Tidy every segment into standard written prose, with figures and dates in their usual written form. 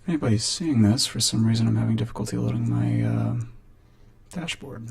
anybody's seeing this, for some reason I'm having difficulty loading my dashboard.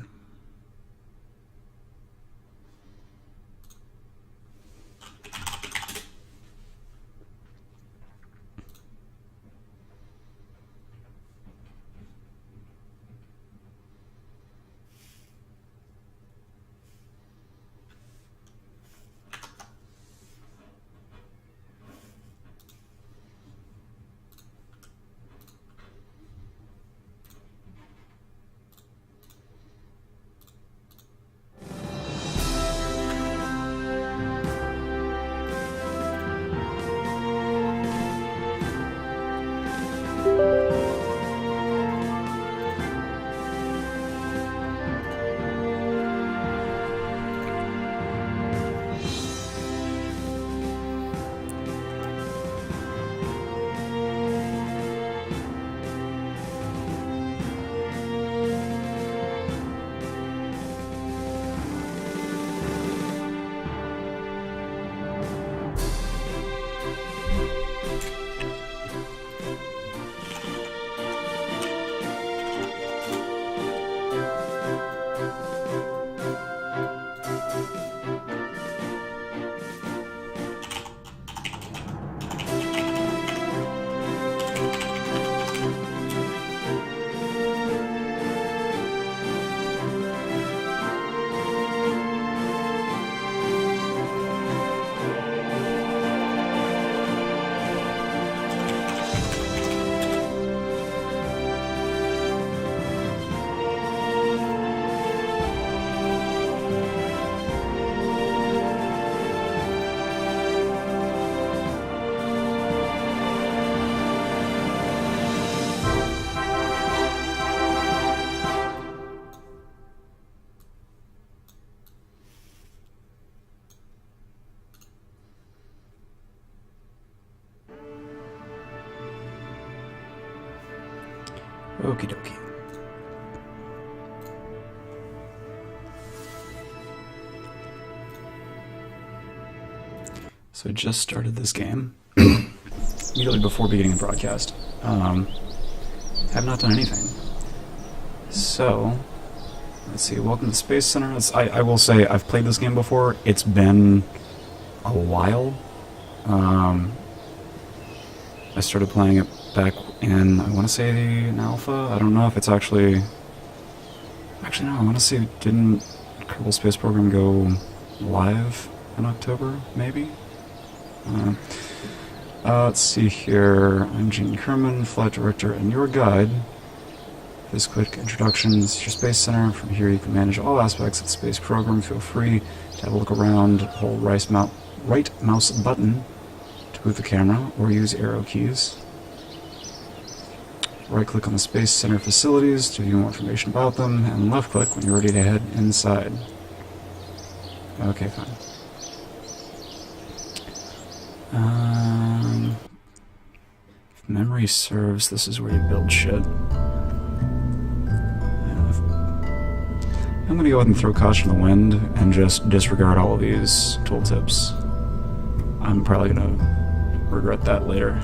Okie dokie. So I just started this game, immediately before beginning the broadcast. Have not done anything. So, let's see, welcome to Space Center. I will say, I've played this game before. It's been a while. I started playing it back in, I want to say, an alpha. I don't know if it's actually... Actually, no, I want to say, didn't Kerbal Space Program go live in October, maybe? Let's see here. I'm Gene Kerman, Flight Director and your guide. This quick introduction, this is your Space Center. From here you can manage all aspects of the space program. Feel free to have a look around, hold right mouse button to move the camera, or use arrow keys. Right-click on the Space Center facilities to view more information about them, and left-click when you're ready to head inside. Okay, fine. If memory serves, this is where you build shit. I'm gonna go ahead and throw caution to the wind and just disregard all of these tooltips. I'm probably gonna regret that later.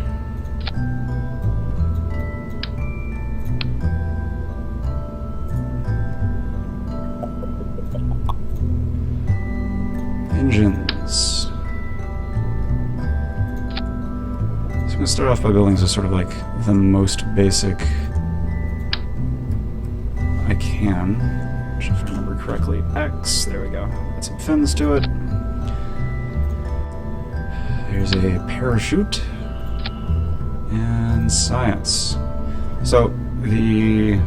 Engines. So I'm gonna start off by building so sort of like the most basic I can. Which, if I remember correctly, X. There we go. Add some fins to it. Here's a parachute and science. So the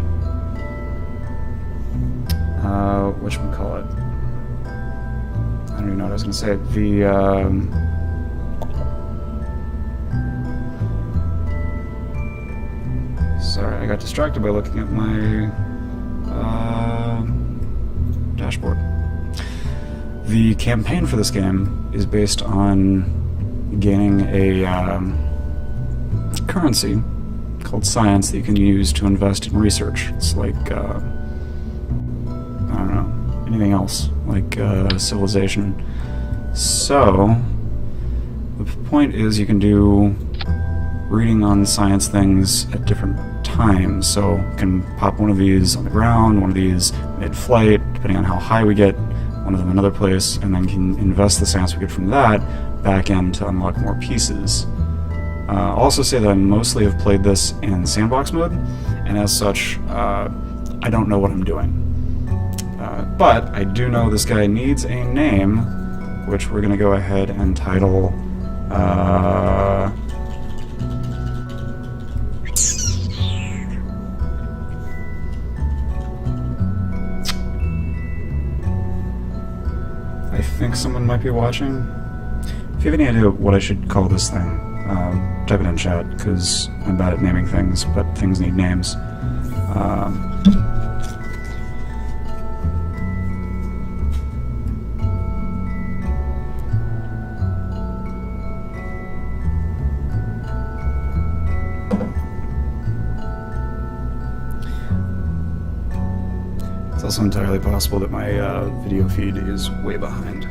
whatchamacallit? I don't even know what I was going to say. Sorry, I got distracted by looking at my dashboard. The campaign for this game is based on gaining a currency called science that you can use to invest in research. It's like, I don't know, anything else, like civilization. So, the point is you can do reading on science things at different times. So we can pop one of these on the ground, one of these mid-flight, depending on how high we get, one of them another place, and then can invest the science we get from that back in to unlock more pieces. I'll also say that I mostly have played this in sandbox mode, and as such, I don't know what I'm doing. But I do know this guy needs a name, which we're going to go ahead and title... I think someone might be watching. If you have any idea what I should call this thing, type it in chat, because I'm bad at naming things, but things need names. It's also entirely possible that my video feed is way behind.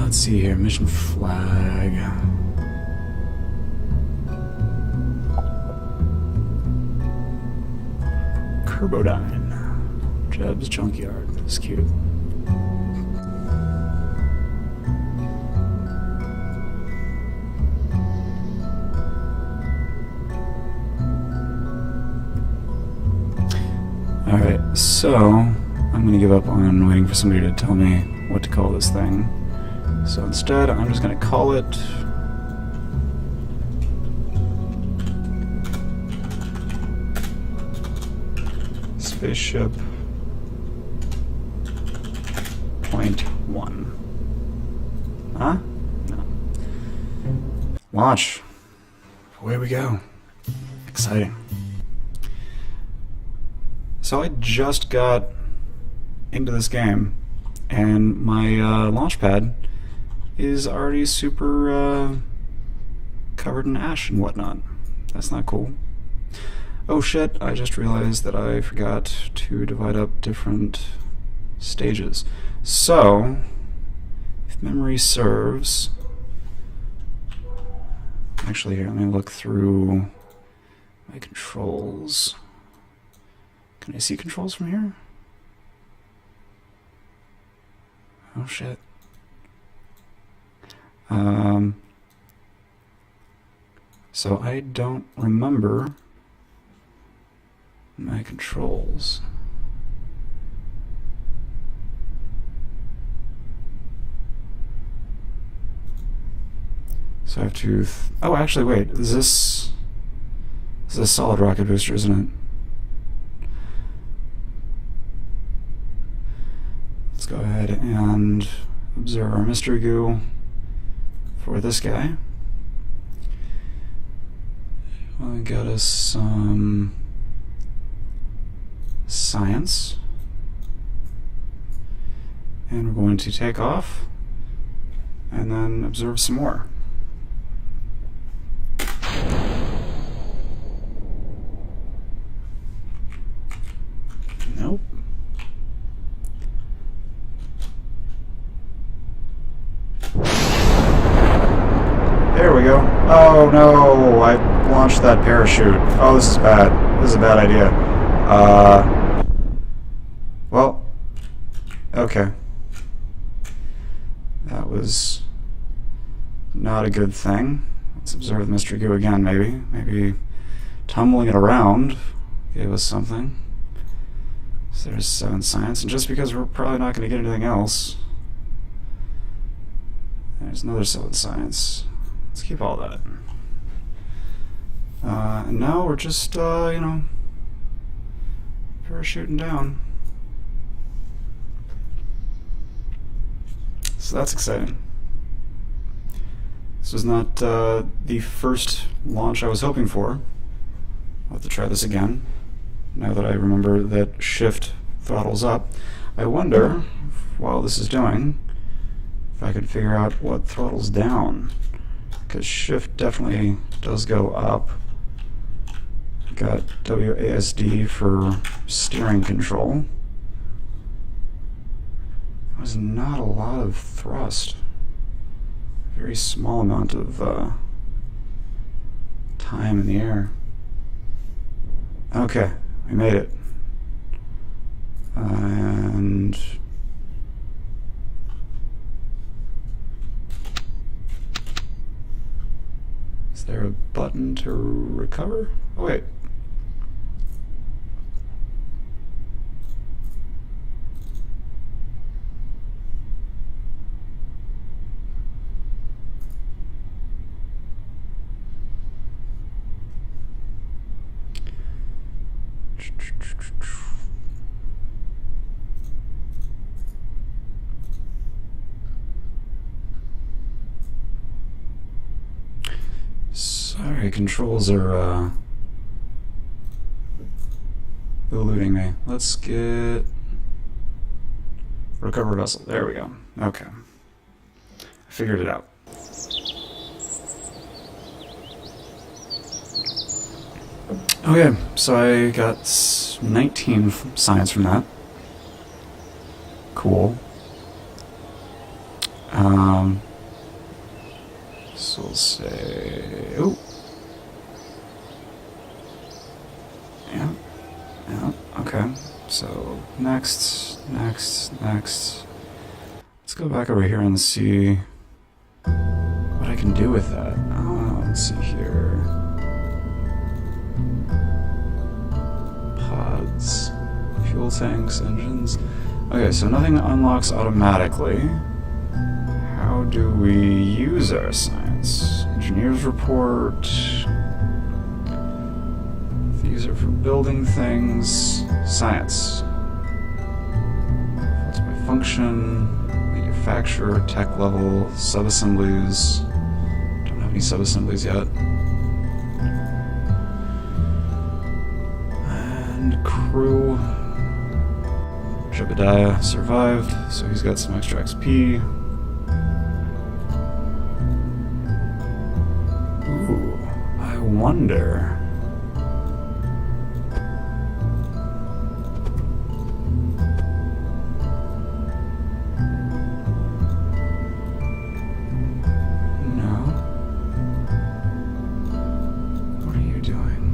Let's see here, mission flag. Kerbodyne. Jeb's Junkyard. That's cute. Alright, so I'm gonna give up on waiting for somebody to tell me what to call this thing. So instead, I'm just going to call it Spaceship Point 1. Huh? No. Launch. Away we go. Exciting. So I just got into this game, and my launch pad is already super covered in ash and whatnot. That's not cool. Oh shit, I just realized that I forgot to divide up different stages. So, if memory serves... Actually, here, let me look through my controls. Can I see controls from here? Oh shit. So I don't remember my controls. So I have to... oh, actually, wait. This is a solid rocket booster, isn't it? Let's go ahead and observe our mystery goo for this guy. Well, got us some science. And we're going to take off and then observe some more. Nope. There we go. Oh no, I launched that parachute. Oh, this is bad. This is a bad idea. Well, okay. That was not a good thing. Let's observe the mystery goo again, maybe. Maybe tumbling it around gave us something. So there's 7 science, and just because we're probably not going to get anything else, there's another 7 science. Let's keep all that. And now we're just, you know, parachuting down. So that's exciting. This was not the first launch I was hoping for. I'll have to try this again now that I remember that shift throttles up. I wonder, while this is doing, if I could figure out what throttles down, because shift definitely does go up. Got WASD for steering control. There's not a lot of thrust. Very small amount of time in the air. Okay, we made it. And is there a button to recover? Oh wait. Sorry, controls are eluding me. Let's get recover vessel. There we go. Okay. I figured it out. Okay, so I got 19 science from that. Cool. So we'll say, oh, yeah, okay. So next. Let's go back over here and see what I can do with that. Let's see here. Pods, fuel tanks, engines. Okay, so nothing unlocks automatically. How do we use our science? Engineer's report. These are for building things. Science. What's my function? Manufacturer, tech level, subassemblies. Don't have any subassemblies yet. And crew. Jebediah survived, so he's got some extra XP. Ooh, I wonder. No. What are you doing?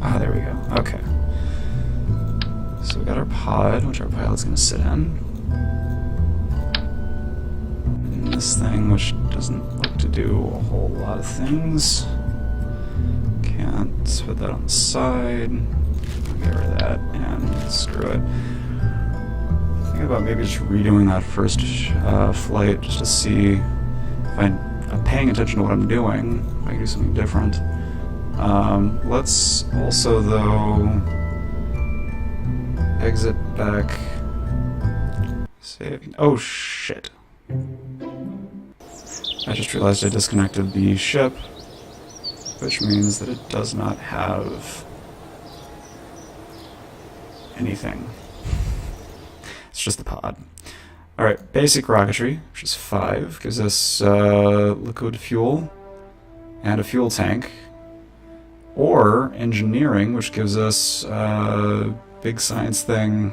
Ah, there we go. Okay. So we got our pod, which our pilot's going to sit in. And this thing, which doesn't look to do a whole lot of things. Can't put that on the side. I'll get rid of that and screw it. Think about maybe just redoing that first flight just to see if I'm paying attention to what I'm doing, if I can do something different. Let's also, though, exit back. Save. Oh, shit. I just realized I disconnected the ship, which means that it does not have anything. It's just the pod. Alright, basic rocketry, which is 5, gives us liquid fuel and a fuel tank. Or engineering, which gives us big science thing.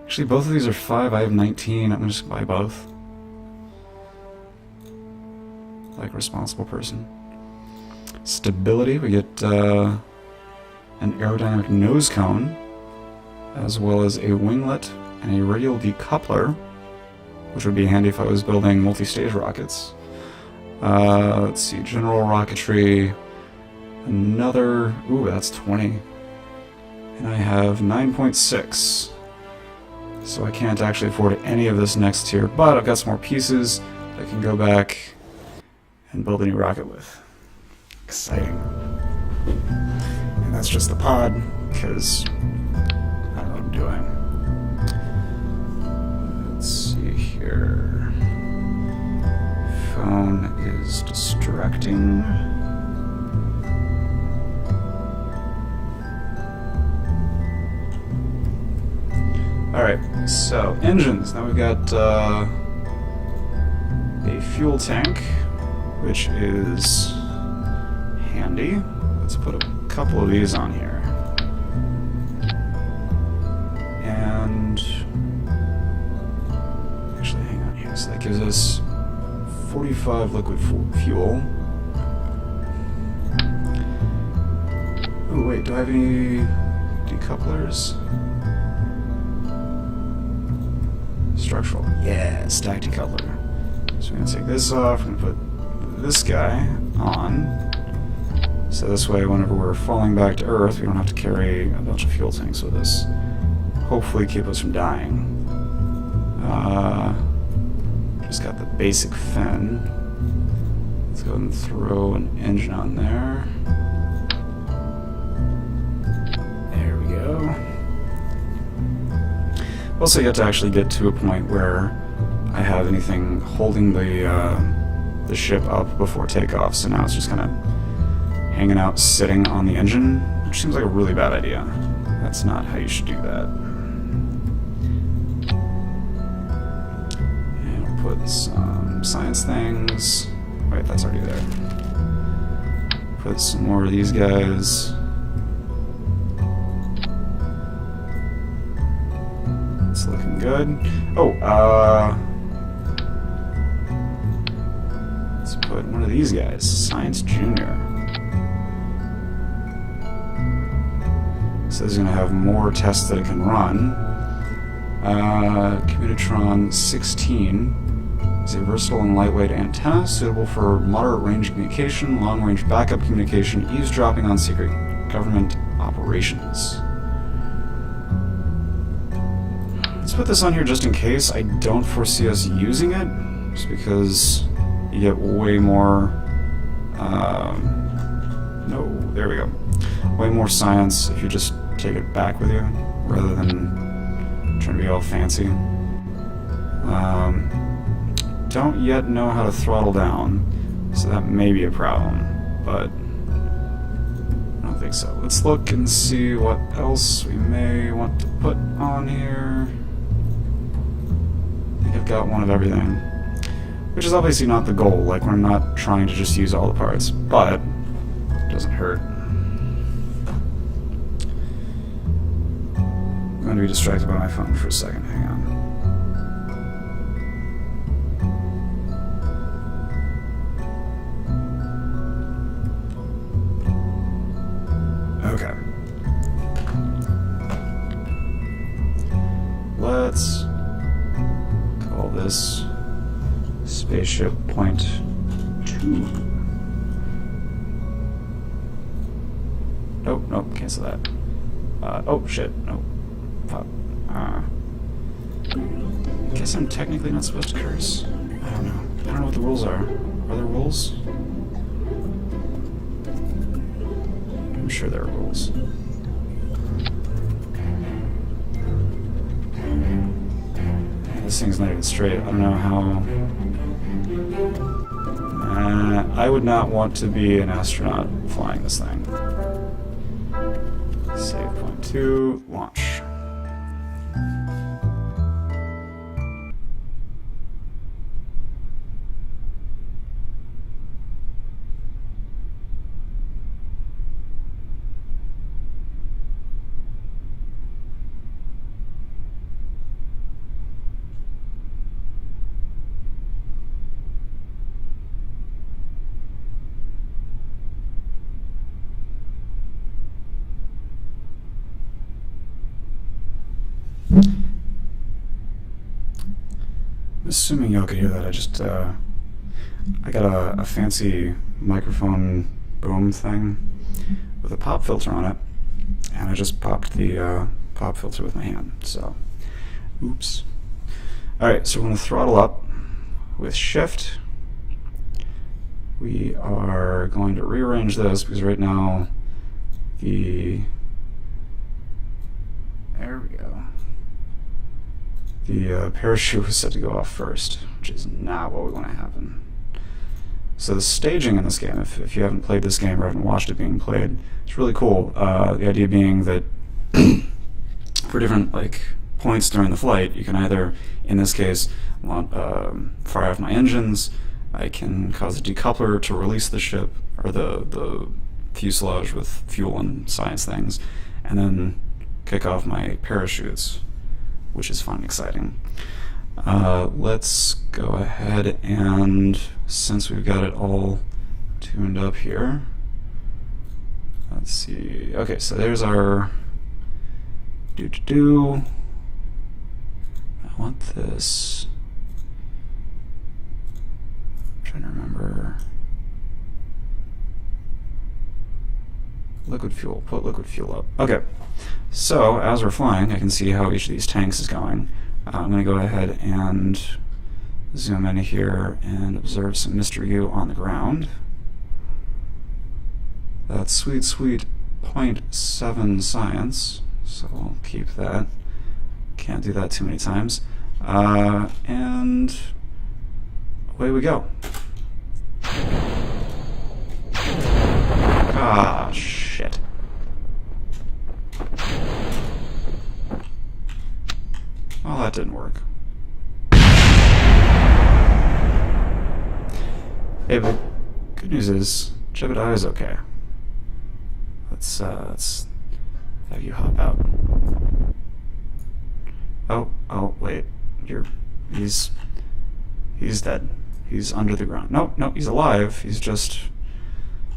Actually, both of these are 5. I have 19. I'm gonna just buy both. Like a responsible person. Stability, we get an aerodynamic nose cone, as well as a winglet and a radial decoupler, which would be handy if I was building multi-stage rockets. Let's see, general rocketry. Another, ooh, that's 20. And I have 9.6. So I can't actually afford any of this next tier, but I've got some more pieces that I can go back and build a new rocket with. Exciting. And that's just the pod, because I don't know what I'm doing. Let's see here. Phone is distracted. connecting. Alright, so engines. Now we've got a fuel tank, which is handy. Let's put a couple of these on here. And actually, hang on here. So that gives us 45 liquid fuel. Oh wait, do I have any decouplers? Structural. Yeah, stack decoupler. So we're going to take this off, we're going to put this guy on. So this way, whenever we're falling back to Earth, we don't have to carry a bunch of fuel tanks with us. Hopefully keep us from dying. Just got the basic fin. Let's go ahead and throw an engine on there. There we go. Also, yet to actually get to a point where I have anything holding the ship up before takeoff, so now it's just kind of hanging out, sitting on the engine, which seems like a really bad idea. That's not how you should do that. And we'll put some science things. Wait, that's already there. Put some more of these guys. It's looking good. Oh, let's put one of these guys, Science Junior. So this is going to have more tests that it can run. Communitron 16 is a versatile and lightweight antenna suitable for moderate range communication, long range backup communication, eavesdropping on secret government operations. Let's put this on here just in case. I don't foresee us using it, just because you get way more, no, there we go. Way more science if you just take it back with you, rather than trying to be all fancy. Don't yet know how to throttle down, so that may be a problem, but I don't think so. Let's look and see what else we may want to put on here. I think I've got one of everything, which is obviously not the goal. Like, we're not trying to just use all the parts, but it doesn't hurt. I'm going to be distracted by my phone for a second. Hang on. Okay. Let's call this Spaceship Point 2. Nope, nope, cancel that. Oh, shit, nope. Pop. I guess I'm technically not supposed to curse. I don't know. I don't know what the rules are. Are there rules? I'm sure there are rules. This thing's not even straight. I don't know how... I would not want to be an astronaut flying this thing. Save point 2, launch. Assuming y'all could hear that, I got a fancy microphone boom thing with a pop filter on it, and I just popped the pop filter with my hand, so oops. Alright, so we're going to throttle up with shift. We are going to rearrange this because right now there we go. The parachute was set to go off first, which is not what we want to happen. So the staging in this game, if you haven't played this game or haven't watched it being played, it's really cool. The idea being that for different points during the flight, you can either, in this case, fire off my engines. I can cause a decoupler to release the ship or the fuselage with fuel and science things, and then kick off my parachutes, which is fun and exciting. Let's go ahead and, since we've got it all tuned up here, let's see. Okay, so there's our I want this. I'm trying to remember. Liquid fuel. Put liquid fuel up. Okay. So as we're flying, I can see how each of these tanks is going. I'm going to go ahead and zoom in here and observe some Mr. U on the ground. That's sweet, sweet 0.7 science, so I'll keep that. Can't do that too many times. And away we go. Ah, shit. Well, that didn't work. Hey, but good news is Jebediah is okay. Let's have you hop out. Oh, wait. He's dead. He's under the ground. No, he's alive. He's just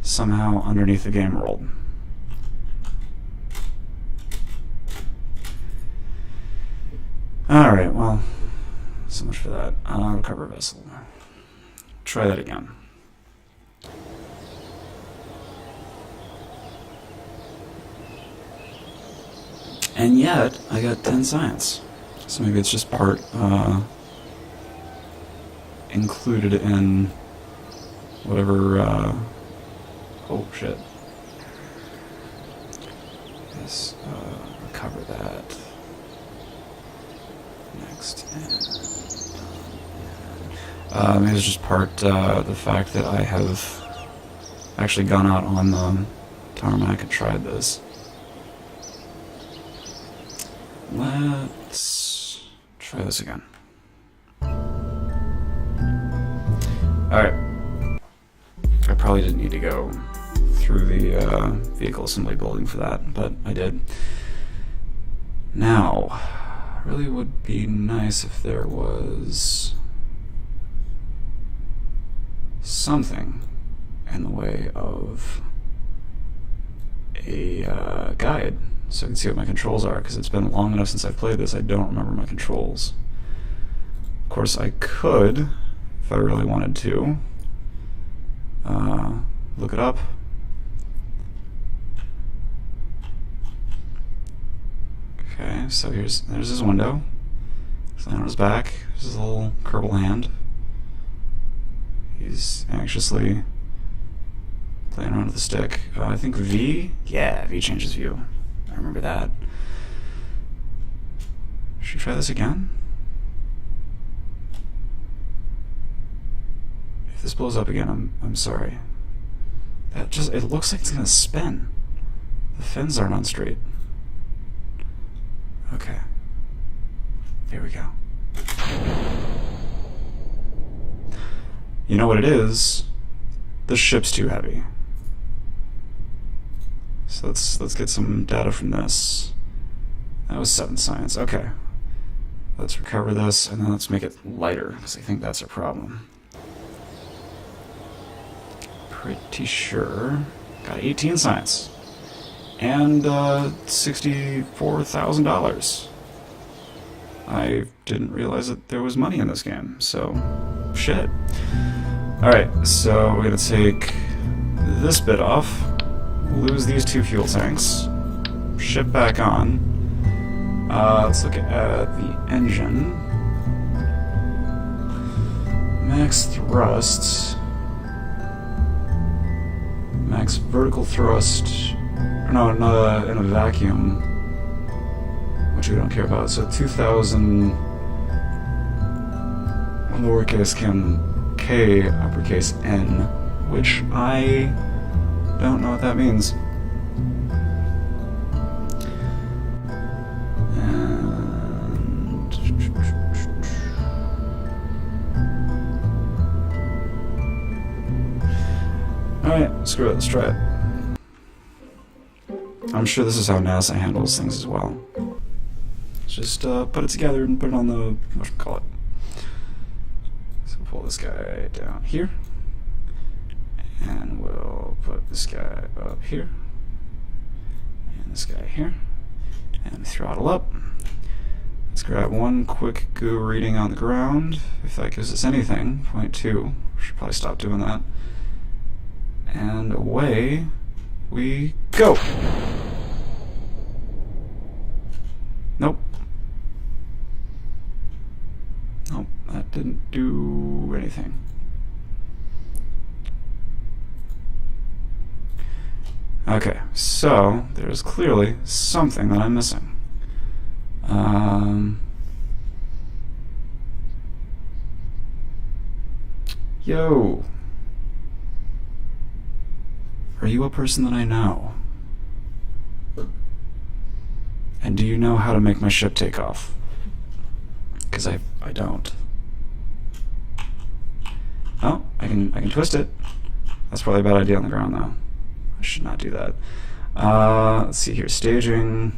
somehow underneath the game world. Alright, well, so much for that. Recover vessel. Try that again. And yet, I got 10 science. So maybe it's just part included in whatever. Oh shit. Yes, recover that. Next. Maybe it's just part the fact that I have actually gone out on the tarmac and tried this. Let's try this again. Alright. I probably didn't need to go through the vehicle assembly building for that, but I did. Now, really would be nice if there was something in the way of a guide so I can see what my controls are, because it's been long enough since I've played this, I don't remember my controls. Of course, I could, if I really wanted to, look it up. Okay, so there's his window. He's laying on his back. There's his little Kerbal hand. He's anxiously playing around with the stick. I think V? Yeah, V changes view. I remember that. Should we try this again? If this blows up again, I'm sorry. It looks like it's gonna spin. The fins aren't on straight. Okay. Here we go. You know what it is? The ship's too heavy. So let's get some data from this. That was 7 science. Okay. Let's recover this and then let's make it lighter, because I think that's a problem. Pretty sure. Got 18 science. And $64,000. I didn't realize that there was money in this game, so shit. Alright, so we're gonna take this bit off, lose these 2 fuel tanks, ship back on. Let's look at the engine. Max thrust. Max vertical thrust. No, in a vacuum, which we don't care about. So 2,000 lowercase K uppercase N, which I don't know what that means. Alright, screw it, let's try it. I'm sure this is how NASA handles things as well. Just put it together and put it on the, whatchamacallit. So pull this guy down here. And we'll put this guy up here. And this guy here. And throttle up. Let's grab one quick goo reading on the ground. If that gives us anything, 0.2. Should probably stop doing that. And away we go. Nope. Nope, that didn't do anything. Okay, so there's clearly something that I'm missing. Yo. Are you a person that I know? And do you know how to make my ship take off? Because I don't. Oh, I can twist it. That's probably a bad idea on the ground though. I should not do that. Let's see here. Staging,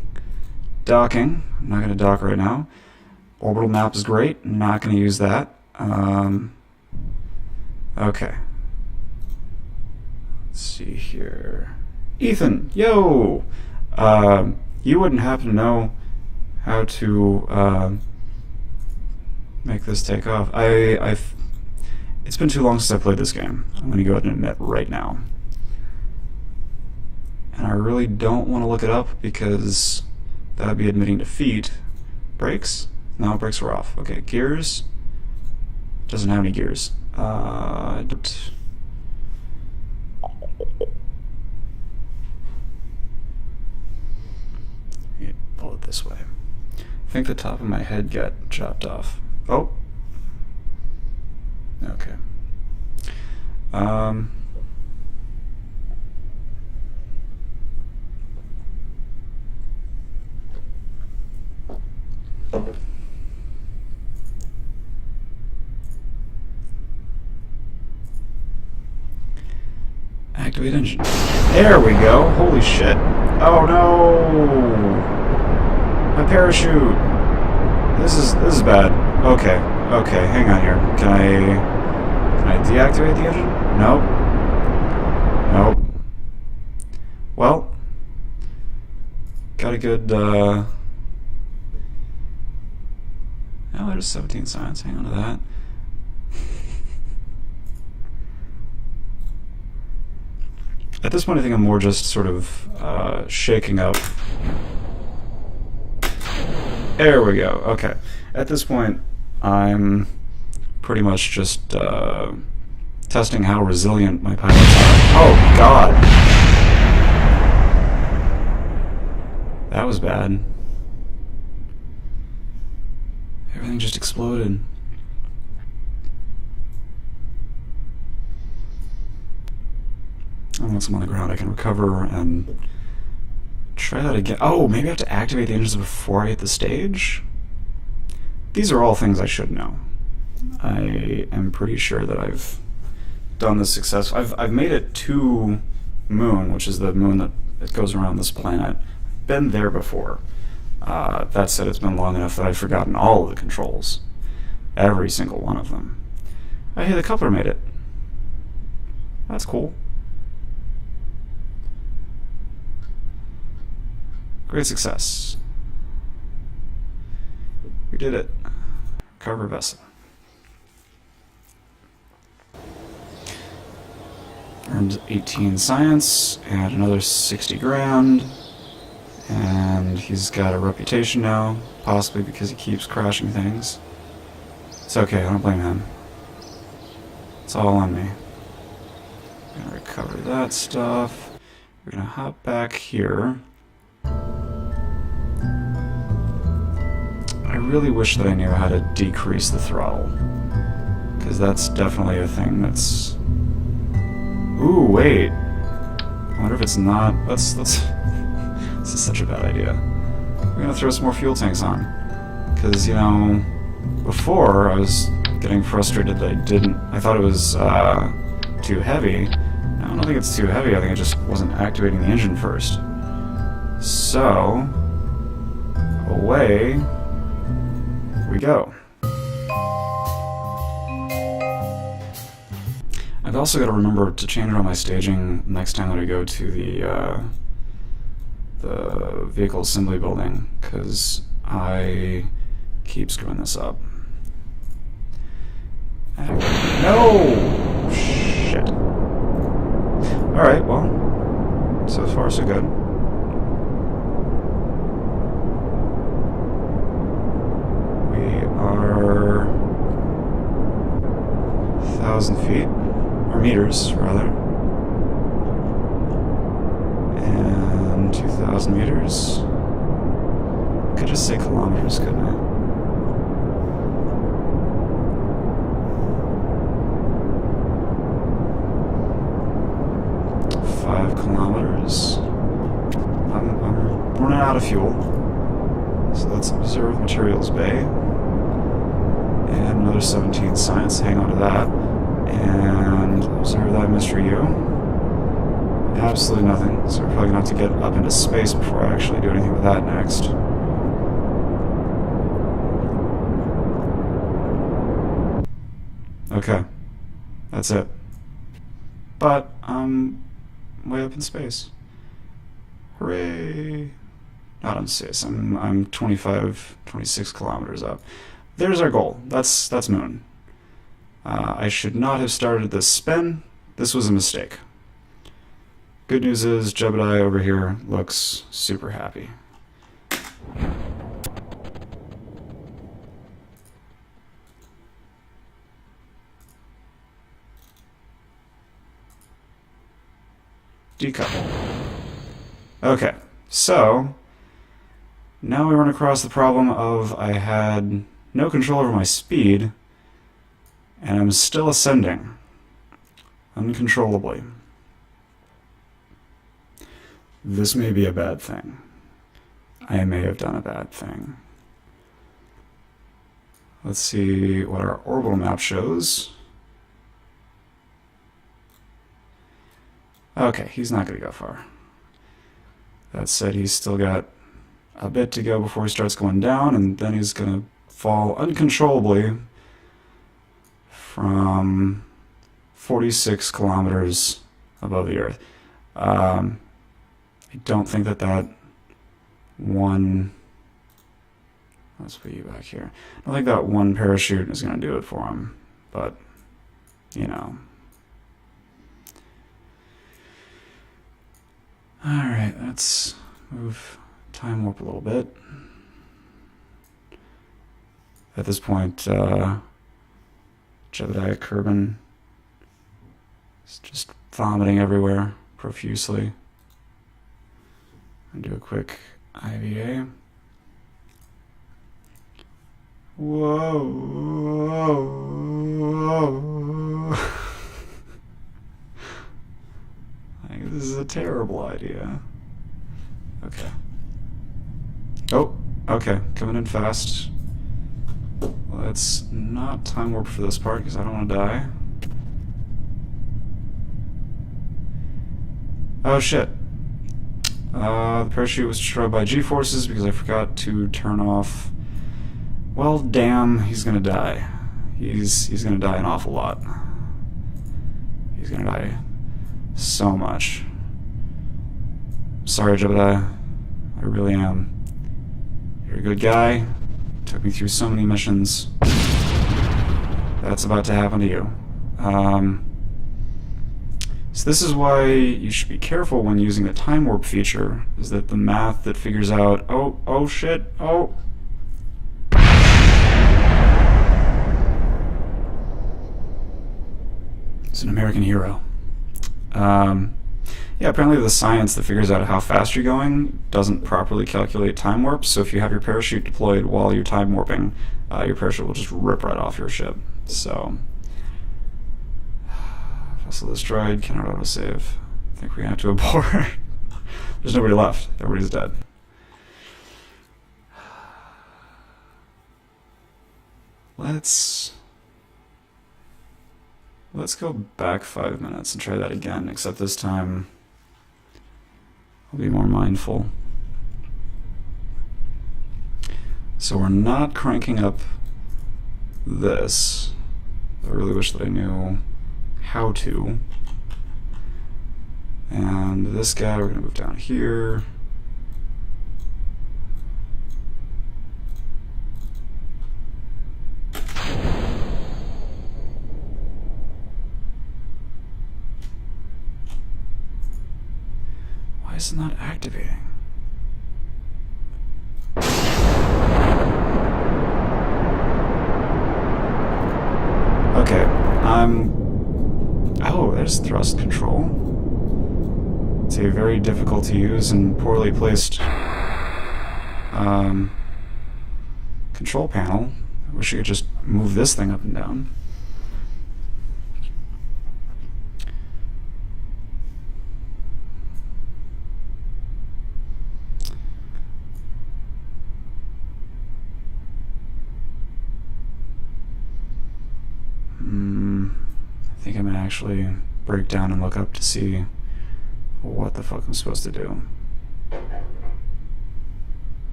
docking. I'm not going to dock right now. Orbital map is great. Not going to use that. Okay. Let's see here. Ethan, yo! You wouldn't happen to know how to make this take off. It's been too long since I played this game. I'm going to go ahead and admit right now. And I really don't want to look it up because that would be admitting defeat. Brakes? No, brakes are off. Okay, gears. Doesn't have any gears. Don't. Pull it this way. I think the top of my head got chopped off. Oh. Okay. Activate engine. There we go. Holy shit. Oh no. My parachute. This is bad. Okay. Okay, hang on here. Can I deactivate the engine? Nope. Nope. Well, got a good oh, there's 17 science. Hang on to that. At this point, I think I'm more just sort of shaking up. There we go. Okay. At this point, I'm pretty much just testing how resilient my pilots are. Oh, God. That was bad. Everything just exploded. And once I'm on the ground, I can recover and try that again. Oh, maybe I have to activate the engines before I hit the stage? These are all things I should know. I am pretty sure that I've done this successfully. I've made it to Moon, which is the moon that goes around this planet. Been there before. That said, it's been long enough that I've forgotten all of the controls. Every single one of them. Hey, the coupler made it. That's cool. Great success. We did it. Recover vessel. Earned 18 science and another 60 grand. And he's got a reputation now, possibly because he keeps crashing things. It's okay, I don't blame him. It's all on me. I'm gonna recover that stuff. We're gonna hop back here. I really wish that I knew how to decrease the throttle, Because that's definitely a thing that's... Ooh, wait. I wonder if it's not... Let's... This is such a bad idea. We're gonna throw some more fuel tanks on. Because, you know, before I was getting frustrated that I thought it was too heavy. No, I don't think it's too heavy, I think it just wasn't activating the engine first. So, away we go. I've also got to remember to change all my staging next time that I go to the vehicle assembly building, because I keep screwing this up. No! Shit. Alright, well, so far so good. We are 1,000 feet, or meters, rather. And 2,000 meters. I could just say kilometers, couldn't I? Kilometers. I'm running out of fuel, so let's observe materials bay, and another 17 science, hang on to that, and observe that mystery U. Absolutely nothing, so we're probably gonna have to get up into space before I actually do anything with that next. Okay, that's it. But way up in space. Hooray! Not in space. I'm 25, 26 kilometers up. There's our goal. That's moon. I should not have started this spin. This was a mistake. Good news is Jebediah over here looks super happy. Decouple. Okay, so now we run across the problem of I had no control over my speed, and I'm still ascending uncontrollably. This may be a bad thing. I may have done a bad thing. Let's see what our orbital map shows. Okay, he's not going to go far. That said, he's still got a bit to go before he starts going down, and then he's going to fall uncontrollably from 46 kilometers above the Earth. I don't think that one... Let's put you back here. I don't think that one parachute is going to do it for him, but, you know... Alright, let's move time warp a little bit. At this point, Jebediah Kerbal is just vomiting everywhere profusely. And do a quick IVA. Whoa, whoa, whoa. This is a terrible idea. Okay. Oh, okay. Coming in fast. Let's not time warp for this part because I don't want to die. Oh shit. The parachute was destroyed by G-forces because I forgot to turn off... Well, damn, he's gonna die. He's gonna die an awful lot. He's gonna die so much. Sorry, Jebediah. I really am. You're a good guy. Took me through so many missions. That's about to happen to you. So this is why you should be careful when using the time warp feature, is that the math that figures out, oh shit, oh. It's an American hero. Yeah, apparently the science that figures out how fast you're going doesn't properly calculate time warp, so if you have your parachute deployed while you're time warping, your parachute will just rip right off your ship. So, Vessel destroyed, cannot autosave. I think we have to abort. There's nobody left. Everybody's dead. Let's go back 5 minutes and try that again, except this time I'll be more mindful. So we're not cranking up this. I really wish that I knew how to. And this guy, we're going to move down here. Why is it not activating? Okay, oh, there's thrust control. It's a very difficult to use and poorly placed control panel. I wish you could just move this thing up and down. I think I'm gonna actually break down and look up to see what the fuck I'm supposed to do.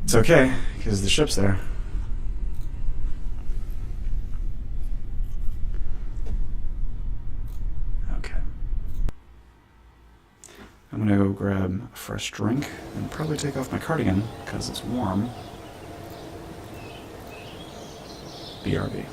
It's okay, because the ship's there. Okay. I'm gonna go grab a fresh drink and probably take off my cardigan, because it's warm. BRB.